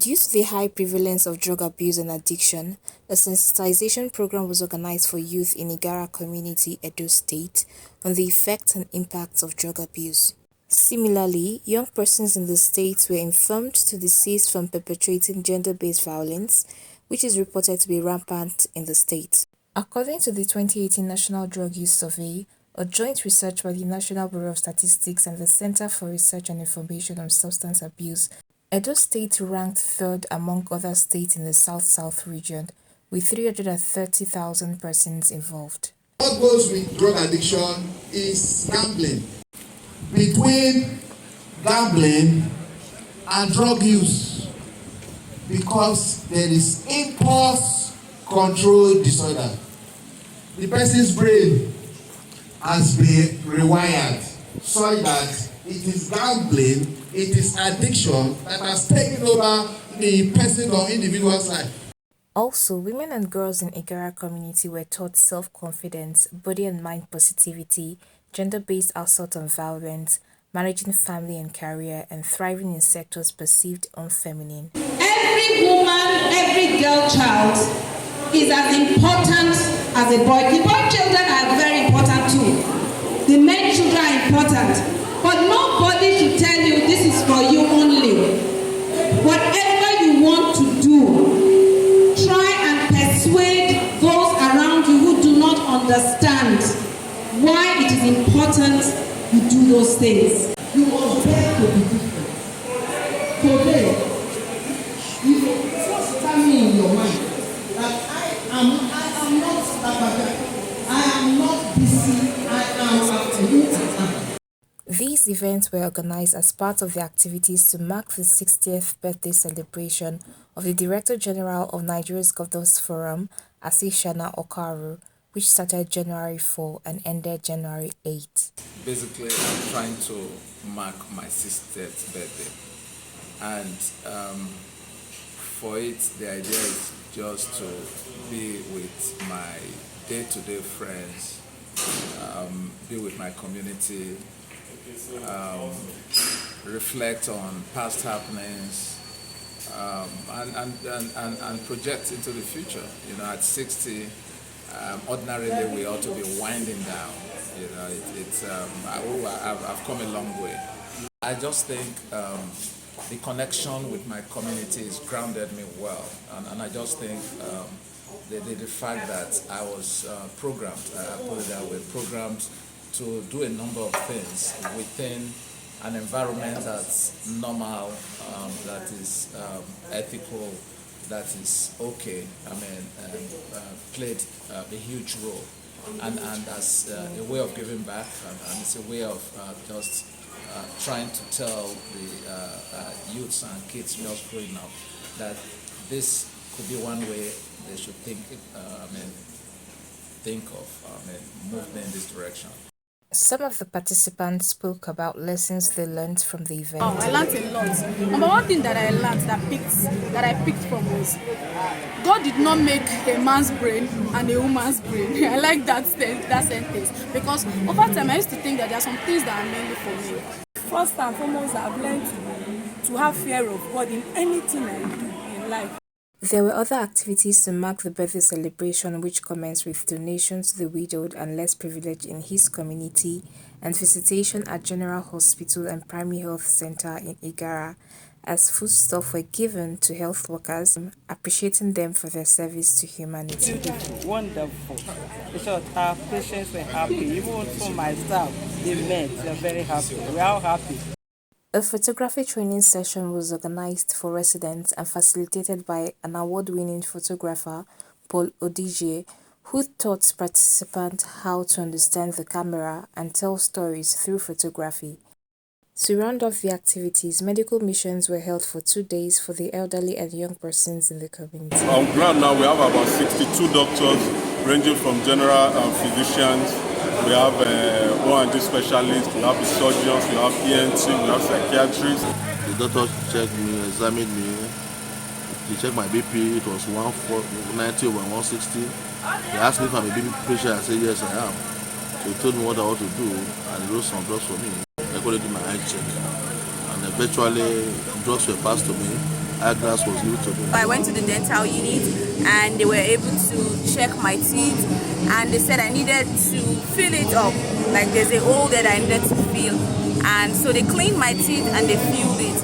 Due to the high prevalence of drug abuse and addiction, a sensitization program was organized for youth in Igarra community, Edo State, on the effects and impacts of drug abuse. Similarly, young persons in the state were informed to desist from perpetrating gender-based violence, which is reported to be rampant in the state. According to the 2018 National Drug Use Survey, a joint research by the National Bureau of Statistics and the Center for Research and Information on Substance Abuse, Edo State ranked third among other states in the South-South region, with 330,000 persons involved. What goes with drug addiction is gambling. Between gambling and drug use, because there is impulse control disorder. The person's brain has been rewired so that it is gambling, it is addiction that has taken over the person or individual's life. Also, women and girls in Igarra community were taught self-confidence, body and mind positivity, gender-based assault and violence, managing family and career, and thriving in sectors perceived unfeminine. Every woman, every girl child is as important as a boy. The boy children are very important too. The men children are important. But nobody should tell you this is for you only. Whatever you want to do, try and persuade those around you who do not understand why it is important you do those things. You must dare to be different. Today, you first tell me in your mind that I am not Tabaga. I am not busy. I am you and I. These events were organized as part of the activities to mark the 60th birthday celebration of the Director General of Nigeria's Governors Forum, Asishana Okaru, which started January 4 and ended January 8. Basically, I'm trying to mark my 60th birthday, and for it, the idea is just to be with my day-to-day friends, be with my community, reflect on past happenings, and project into the future. You know, at 60, ordinarily we ought to be winding down. You know, I've come a long way. I just think the connection with my community has grounded me well, and I just think the fact that I was programmed, I put it that way, programmed to do a number of things within an environment that's normal, that is ethical, that is okay. I mean, played a huge role, and as a way of giving back, and it's a way of just trying to tell the youths and kids just growing up that this could be one way they should think of moving in this direction. Some of the participants spoke about lessons they learned from the event. I learned a lot. Number one thing that I learned that I picked from was God did not make a man's brain and a woman's brain. I like that sentence because over time I used to think that there are some things that are mainly for me. First and foremost, I've learned to have fear of God in anything I do in life. There were other activities to mark the birthday celebration, which commenced with donations to the widowed and less privileged in his community and visitation at General Hospital and Primary Health Center in Igarra, as foodstuffs were given to health workers, appreciating them for their service to humanity. Beautiful, wonderful. Because our patients were happy. Even for my staff, they are very happy. We are all happy. A photography training session was organized for residents and facilitated by an award-winning photographer, Paul Odije, who taught participants how to understand the camera and tell stories through photography. To round off the activities, medical missions were held for 2 days for the elderly and young persons in the community. On ground now, we have about 62 doctors ranging from general physicians. We have O&D specialists, we have the surgeons, we have ENT, we have psychiatrists. The doctor checked me, examined me. He checked my BP, it was 190 over 160. He asked me if I'm a BP patient, I said yes I am. So he told me what I ought to do and he wrote some drugs for me. I got to do my eye check. And eventually drugs were passed to me. eyeglass was given to me. I went to the dental unit and they were able to check my teeth, and they said I needed to fill it up. Like there's a hole that I needed to fill. And so they cleaned my teeth and they filled it.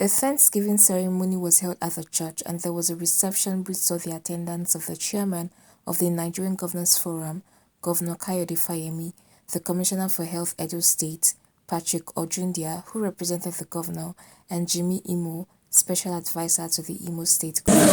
A Thanksgiving ceremony was held at the church, and there was a reception which saw the attendance of the chairman of the Nigerian Governors Forum, Governor Kayode Fayemi, the Commissioner for Health Edo State, Patrick Ojundia, who represented the governor, and Jimmy Imo, special advisor to the Imo State governor.